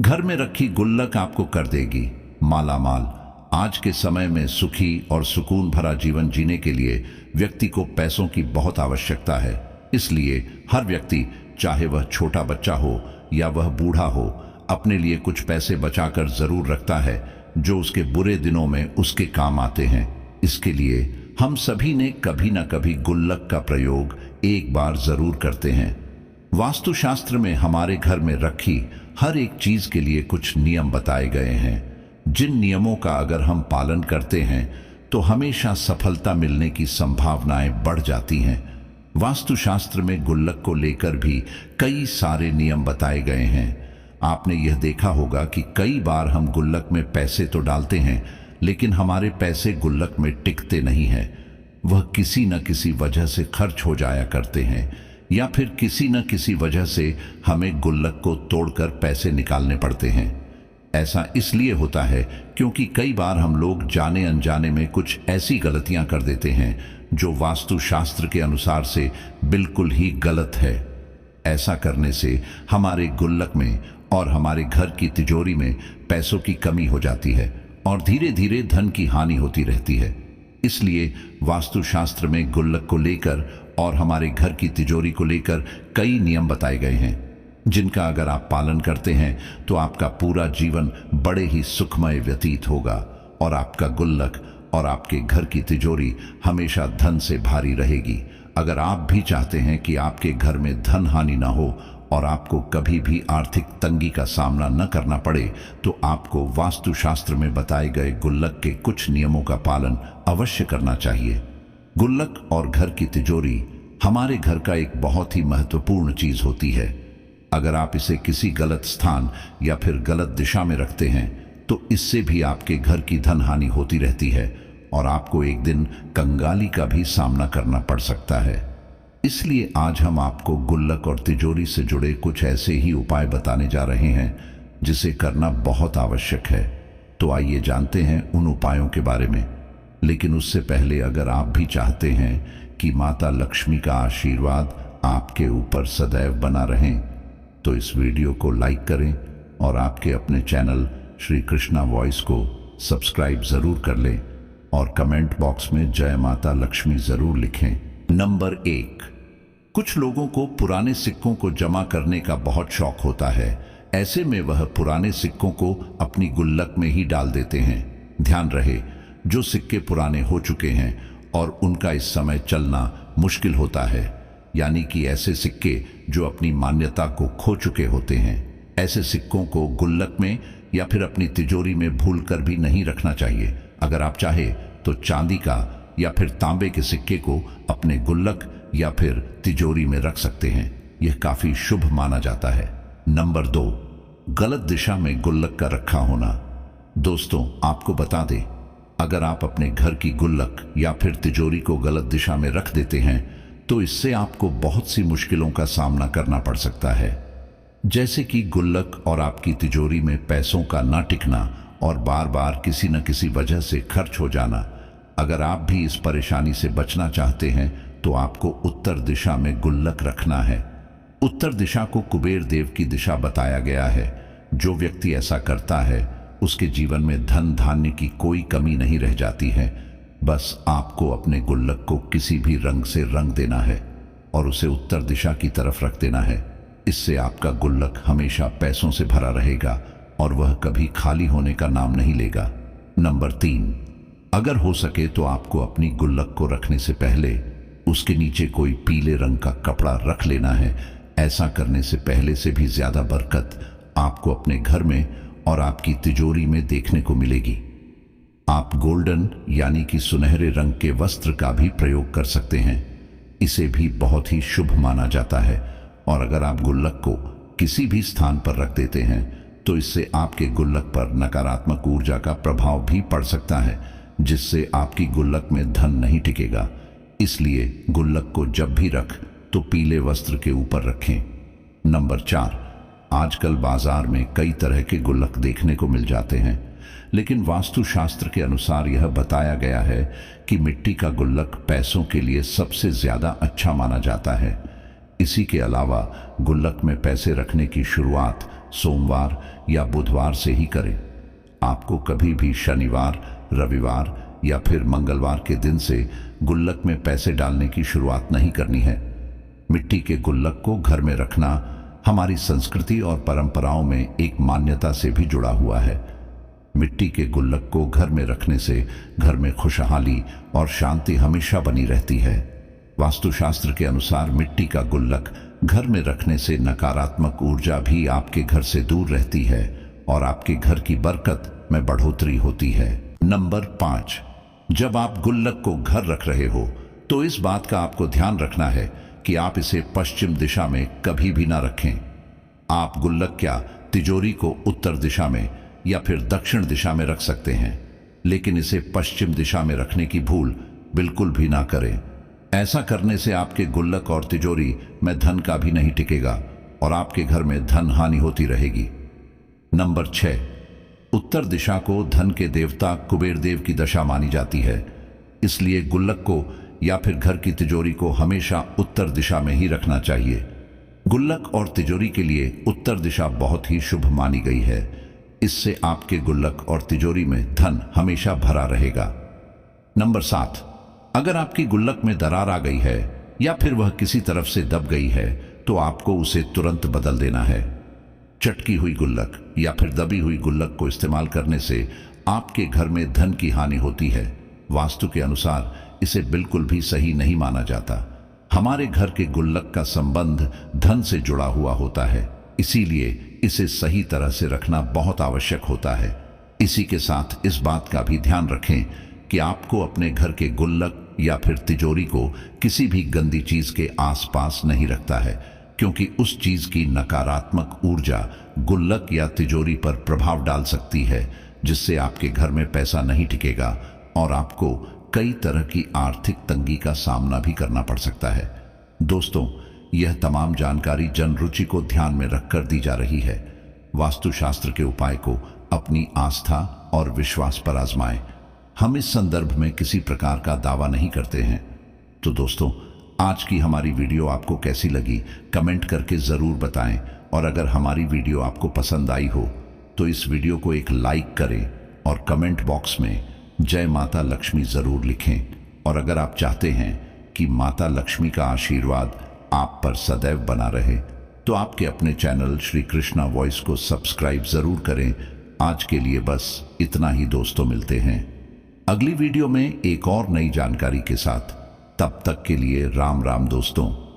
घर में रखी गुल्लक आपको कर देगी माला माल। आज के समय में सुखी और सुकून भरा जीवन जीने के लिए व्यक्ति को पैसों की बहुत आवश्यकता है। इसलिए हर व्यक्ति, चाहे वह छोटा बच्चा हो या वह बूढ़ा हो, अपने लिए कुछ पैसे बचाकर जरूर रखता है जो उसके बुरे दिनों में उसके काम आते हैं। इसके लिए हम सभी ने कभी न कभी गुल्लक का प्रयोग एक बार जरूर करते हैं। वास्तुशास्त्र में हमारे घर में रखी हर एक चीज के लिए कुछ नियम बताए गए हैं, जिन नियमों का अगर हम पालन करते हैं तो हमेशा सफलता मिलने की संभावनाएं बढ़ जाती हैं। वास्तुशास्त्र में गुल्लक को लेकर भी कई सारे नियम बताए गए हैं। आपने यह देखा होगा कि कई बार हम गुल्लक में पैसे तो डालते हैं, लेकिन हमारे पैसे गुल्लक में टिकते नहीं हैं। वह किसी न किसी वजह से खर्च हो जाया करते हैं, या फिर किसी न किसी वजह से हमें गुल्लक को तोड़कर पैसे निकालने पड़ते हैं। ऐसा इसलिए होता है क्योंकि कई बार हम लोग जाने अनजाने में कुछ ऐसी गलतियां कर देते हैं जो वास्तुशास्त्र के अनुसार से बिल्कुल ही गलत है। ऐसा करने से हमारे गुल्लक में और हमारे घर की तिजोरी में पैसों की कमी हो जाती है और धीरे धीरे धन की हानि होती रहती है। इसलिए वास्तुशास्त्र में गुल्लक को लेकर और हमारे घर की तिजोरी को लेकर कई नियम बताए गए हैं, जिनका अगर आप पालन करते हैं तो आपका पूरा जीवन बड़े ही सुखमय व्यतीत होगा और आपका गुल्लक और आपके घर की तिजोरी हमेशा धन से भारी रहेगी। अगर आप भी चाहते हैं कि आपके घर में धन हानि ना हो और आपको कभी भी आर्थिक तंगी का सामना न करना पड़े, तो आपको वास्तुशास्त्र में बताए गए गुल्लक के कुछ नियमों का पालन अवश्य करना चाहिए। गुल्लक और घर की तिजोरी हमारे घर का एक बहुत ही महत्वपूर्ण चीज होती है। अगर आप इसे किसी गलत स्थान या फिर गलत दिशा में रखते हैं तो इससे भी आपके घर की धन हानि होती रहती है और आपको एक दिन कंगाली का भी सामना करना पड़ सकता है। इसलिए आज हम आपको गुल्लक और तिजोरी से जुड़े कुछ ऐसे ही उपाय बताने जा रहे हैं जिसे करना बहुत आवश्यक है। तो आइए जानते हैं उन उपायों के बारे में। लेकिन उससे पहले अगर आप भी चाहते हैं कि माता लक्ष्मी का आशीर्वाद आपके ऊपर सदैव बना रहे, तो इस वीडियो को लाइक करें और आपके अपने चैनल श्री कृष्णा वॉइस को सब्सक्राइब जरूर कर लें और कमेंट बॉक्स में जय माता लक्ष्मी जरूर लिखें। नंबर 1, कुछ लोगों को पुराने सिक्कों को जमा करने का बहुत शौक होता है। ऐसे में वह पुराने सिक्कों को अपनी गुल्लक में ही डाल देते हैं। ध्यान रहे, जो सिक्के पुराने हो चुके हैं और उनका इस समय चलना मुश्किल होता है, यानी कि ऐसे सिक्के जो अपनी मान्यता को खो चुके होते हैं, ऐसे सिक्कों को गुल्लक में या फिर अपनी तिजोरी में भूलकर भी नहीं रखना चाहिए। अगर आप चाहे तो चांदी का या फिर तांबे के सिक्के को अपने गुल्लक या फिर तिजोरी में रख सकते हैं। यह काफी शुभ माना जाता है। नंबर 2, गलत दिशा में गुल्लक का रखा होना। दोस्तों, आपको बता दें, अगर आप अपने घर की गुल्लक या फिर तिजोरी को गलत दिशा में रख देते हैं तो इससे आपको बहुत सी मुश्किलों का सामना करना पड़ सकता है, जैसे कि गुल्लक और आपकी तिजोरी में पैसों का ना टिकना और बार बार किसी न किसी वजह से खर्च हो जाना। अगर आप भी इस परेशानी से बचना चाहते हैं तो आपको उत्तर दिशा में गुल्लक रखना है। उत्तर दिशा को कुबेर देव की दिशा बताया गया है। जो व्यक्ति ऐसा करता है उसके जीवन में धन धान्य की कोई कमी नहीं रह जाती है। बस आपको अपने गुल्लक को किसी भी रंग से रंग देना है और उसे उत्तर दिशा की तरफ रख देना है। इससे आपका गुल्लक हमेशा पैसों से भरा रहेगा और वह कभी खाली होने का नाम नहीं लेगा। नंबर 3, अगर हो सके तो आपको अपनी गुल्लक को रखने से पहले उसके नीचे कोई पीले रंग का कपड़ा रख लेना है। ऐसा करने से पहले से भी ज्यादा बरकत आपको अपने घर में और आपकी तिजोरी में देखने को मिलेगी। आप गोल्डन यानी कि सुनहरे रंग के वस्त्र का भी प्रयोग कर सकते हैं। इसे भी बहुत ही शुभ माना जाता है और अगर आप गुल्लक को किसी भी स्थान पर रख देते हैं तो इससे आपके गुल्लक पर नकारात्मक ऊर्जा का प्रभाव भी पड़ सकता है, जिससे आपकी गुल्लक में धन नहीं टिकेगा। इसलिए गुल्लक को जब भी रख तो पीले वस्त्र के ऊपर रखें। नंबर 4, आजकल बाजार में कई तरह के गुल्लक देखने को मिल जाते हैं, लेकिन वास्तुशास्त्र के अनुसार यह बताया गया है कि मिट्टी का गुल्लक पैसों के लिए सबसे ज्यादा अच्छा माना जाता है। इसी के अलावा गुल्लक में पैसे रखने की शुरुआत सोमवार या बुधवार से ही करें। आपको कभी भी शनिवार, रविवार या फिर मंगलवार के दिन से गुल्लक में पैसे डालने की शुरुआत नहीं करनी है। मिट्टी के गुल्लक को घर में रखना हमारी संस्कृति और परंपराओं में एक मान्यता से भी जुड़ा हुआ है। मिट्टी के गुल्लक को घर में रखने से घर में खुशहाली और शांति हमेशा बनी रहती है। वास्तुशास्त्र के अनुसार मिट्टी का गुल्लक घर में रखने से नकारात्मक ऊर्जा भी आपके घर से दूर रहती है और आपके घर की बरकत में बढ़ोतरी होती है। नंबर 5, जब आप गुल्लक को घर रख रहे हो तो इस बात का आपको ध्यान रखना है कि आप इसे पश्चिम दिशा में कभी भी ना रखें। आप गुल्लक या तिजोरी को उत्तर दिशा में या फिर दक्षिण दिशा में रख सकते हैं, लेकिन इसे पश्चिम दिशा में रखने की भूल बिल्कुल भी ना करें। ऐसा करने से आपके गुल्लक और तिजोरी में धन का भी नहीं टिकेगा और आपके घर में धन हानि होती रहेगी। नंबर 6, उत्तर दिशा को धन के देवता कुबेर देव की दशा मानी जाती है, इसलिए गुल्लक को या फिर घर की तिजोरी को हमेशा उत्तर दिशा में ही रखना चाहिए। गुल्लक और तिजोरी के लिए उत्तर दिशा बहुत ही शुभ मानी गई है। इससे आपके गुल्लक और तिजोरी में धन हमेशा भरा रहेगा। नंबर 7, अगर आपकी गुल्लक में दरार आ गई है या फिर वह किसी तरफ से दब गई है तो आपको उसे तुरंत बदल देना है। चटकी हुई गुल्लक या फिर दबी हुई गुल्लक को इस्तेमाल करने से आपके घर में धन की हानि होती है। वास्तु के अनुसार इसे बिल्कुल भी सही नहीं माना जाता। हमारे घर के गुल्लक का संबंध धन से जुड़ा हुआ होता है, इसीलिए इसे सही तरह से रखना बहुत आवश्यक होता है। इसी के साथ इस बात का भी ध्यान रखें कि आपको अपने घर के गुल्लक या फिर तिजोरी को किसी भी गंदी चीज के आसपास नहीं रखता है, क्योंकि उस चीज की नकारात्मक ऊर्जा गुल्लक या तिजोरी पर प्रभाव डाल सकती है, जिससे आपके घर में पैसा नहीं टिकेगा और आपको कई तरह की आर्थिक तंगी का सामना भी करना पड़ सकता है। दोस्तों, यह तमाम जानकारी जन रुचि को ध्यान में रखकर दी जा रही है। वास्तुशास्त्र के उपाय को अपनी आस्था और विश्वास पर आजमाएं। हम इस संदर्भ में किसी प्रकार का दावा नहीं करते हैं। तो दोस्तों, आज की हमारी वीडियो आपको कैसी लगी कमेंट करके ज़रूर बताएं, और अगर हमारी वीडियो आपको पसंद आई हो तो इस वीडियो को एक लाइक करें और कमेंट बॉक्स में जय माता लक्ष्मी ज़रूर लिखें। और अगर आप चाहते हैं कि माता लक्ष्मी का आशीर्वाद आप पर सदैव बना रहे तो आपके अपने चैनल श्री कृष्णा वॉइस को सब्सक्राइब ज़रूर करें। आज के लिए बस इतना ही दोस्तों, मिलते हैं अगली वीडियो में एक और नई जानकारी के साथ। तब तक के लिए राम राम दोस्तों।